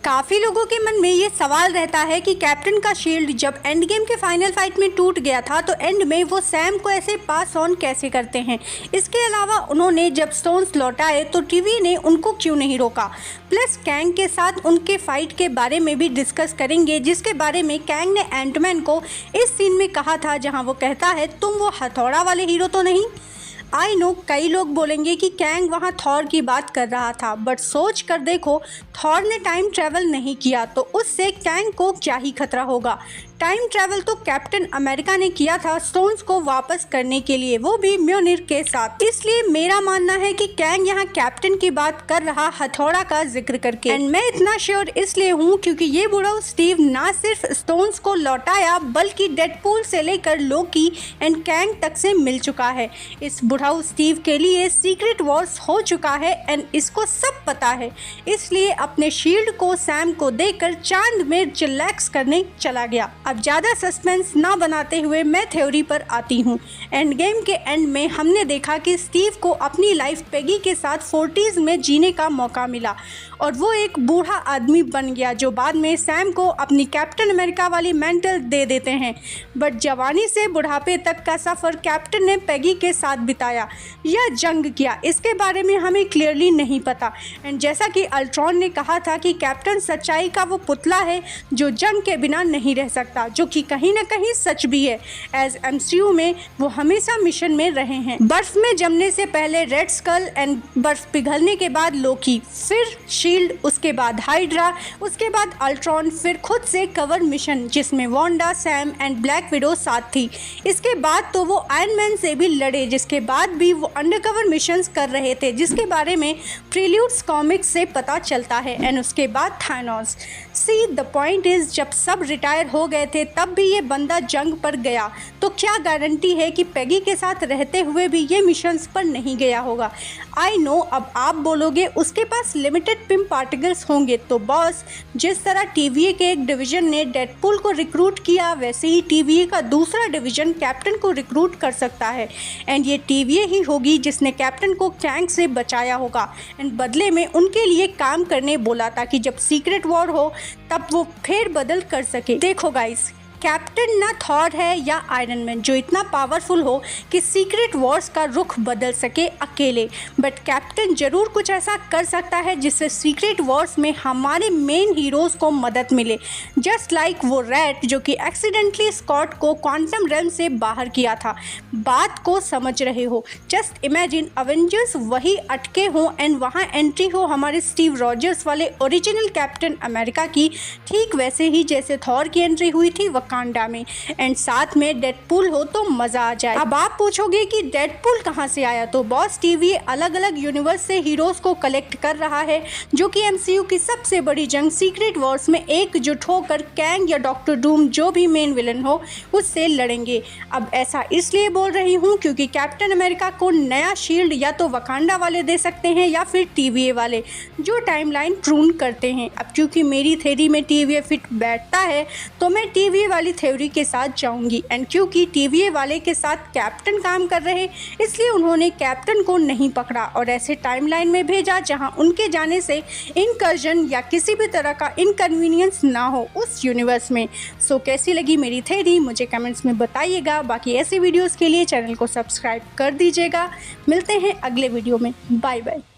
काफ़ी लोगों के मन में ये सवाल रहता है कि कैप्टन का शील्ड जब एंड गेम के फाइनल फाइट में टूट गया था तो एंड में वो सैम को ऐसे पास ऑन कैसे करते हैं। इसके अलावा उन्होंने जब स्टोन्स लौटाए तो टीवी ने उनको क्यों नहीं रोका। प्लस कैंग के साथ उनके फाइट के बारे में भी डिस्कस करेंगे, जिसके बारे में कैंग ने एंटमैन को इस सीन में कहा था जहाँ वो कहता है तुम वो हथौड़ा वाले हीरो तो नहीं। आई नो कई लोग बोलेंगे कि कैंग वहाँ थॉर की बात कर रहा था, बट सोच कर देखो थॉर ने टाइम ट्रैवल नहीं किया तो उससे कैंग को क्या ही खतरा होगा। टाइम ट्रैवल तो कैप्टन अमेरिका ने किया था स्टोन्स को वापस करने के लिए, वो भी म्योनिर के साथ। इसलिए मेरा मानना है कि कैंग यहाँ कैप्टन की बात कर रहा हथौड़ा का जिक्र करके। एंड मैं इतना श्योर इसलिए हूँ क्योंकि ये बुढ़ाऊ स्टीव ना सिर्फ स्टोन्स को लौटाया बल्कि डेडपूल से लेकर लोकी एंड कैंग तक से मिल चुका है। इस बुढ़ाऊ स्टीव के लिए सीक्रेट वॉर्स हो चुका है एंड इसको सब पता है, इसलिए अपने शील्ड को सैम को देकर चांद में चिल्लैक्स करने चला गया। अब ज़्यादा सस्पेंस ना बनाते हुए मैं थ्योरी पर आती हूँ। एंड गेम के एंड में हमने देखा कि स्टीव को अपनी लाइफ पेगी के साथ 40s में जीने का मौका मिला और वो एक बूढ़ा आदमी बन गया जो बाद में सैम को अपनी कैप्टन अमेरिका वाली मेंटल दे देते हैं। बट जवानी से बुढ़ापे तक का सफ़र कैप्टन ने पेगी के साथ बिताया या जंग किया, इसके बारे में हमें क्लियरली नहीं पता। एंड जैसा कि अल्ट्रॉन ने कहा था कि कैप्टन सच्चाई का वो पुतला है जो जंग के बिना नहीं रह सकता, जो कि कहीं ना कहीं सच भी है। एज MCU में वो हमेशा मिशन में रहे हैं। बर्फ में जमने से पहले रेड स्कल एंड बर्फ पिघलने के बाद लोकी, फिर शील्ड, उसके बाद हाइड्रा, उसके बाद अल्ट्रॉन, फिर खुद से कवर मिशन जिसमें Wanda, Sam and black window साथ थी। इसके बाद तो वो आयरन मैन से भी लड़े, जिसके बाद भी वो अंडरकवर मिशंस कर रहे थे जिसके बारे में प्रील्यूड्स कॉमिक्स से पता चलता है। एंड उसके बाद Thanos. See the point is जब सब रिटायर हो गए थे तब भी ये बंदा जंग पर गया, तो क्या गारंटी है कि पेगी के साथ रहते हुए भी ये मिशंस पर नहीं गया होगा। आई नो अब आप बोलोगे उसके पास लिमिटेड पिम पार्टिकल्स होंगे, तो बॉस जिस तरह TVA के एक डिवीजन ने डेडपूल को रिक्रूट किया वैसे ही TVA का दूसरा डिवीजन कैप्टन को रिक्रूट कर सकता है। एंड ये TVA ही होगी जिसने कैप्टन को कैंग से बचाया होगा एंड बदले में उनके लिए काम करने बोला था कि जब सीक्रेट वॉर हो तब वो फेर बदल कर सके। देखो गाइस, कैप्टन ना थॉर है या आयरन मैन जो इतना पावरफुल हो कि सीक्रेट वॉर्स का रुख बदल सके अकेले, बट कैप्टन जरूर कुछ ऐसा कर सकता है जिससे सीक्रेट वॉर्स में हमारे मेन हीरोज़ को मदद मिले। जस्ट लाइक वो रैट जो कि एक्सीडेंटली स्कॉट को क्वांटम रेल्म से बाहर किया था। बात को समझ रहे हो? जस्ट इमेजिन अवेंजर्स वही अटके हों एंड वहाँ एंट्री हो हमारे स्टीव रॉजर्स वाले ओरिजिनल कैप्टन अमेरिका की, ठीक वैसे ही जैसे थॉर की एंट्री हुई थी वाकांडा में, एंड साथ में डेडपूल हो तो मजा आ जाए। अब आप पूछोगे कि डेडपूल कहां से आया, तो बॉस TVA अलग अलग यूनिवर्स से हीरोज को कलेक्ट कर रहा है जो कि MCU की सबसे बड़ी जंग सीक्रेट वॉर्स में एकजुट होकर कैंग या डॉक्टर डूम जो भी मेन विलन हो उससे लड़ेंगे। अब ऐसा इसलिए बोल रही हूँ क्योंकि कैप्टन अमेरिका को नया शील्ड या तो वाकांडा वाले दे सकते हैं या फिर TVA वाले जो टाइमलाइन प्रून करते हैं। अब क्योंकि मेरी थ्योरी में TVA फिट बैठता है तो मैं TVA वाली थ्योरी के साथ जाऊंगी। एंड क्योंकि TVA वाले के साथ कैप्टन काम कर रहे इसलिए उन्होंने कैप्टन को नहीं पकड़ा और ऐसे टाइमलाइन में भेजा जहां उनके जाने से इनकर्जन या किसी भी तरह का इनकन्वीनियंस ना हो उस यूनिवर्स में। सो कैसी लगी मेरी थ्योरी मुझे कमेंट्स में बताइएगा। बाकी ऐसी वीडियोस के लिए चैनल को सब्सक्राइब कर दीजिएगा। मिलते हैं अगले वीडियो में। Bye bye.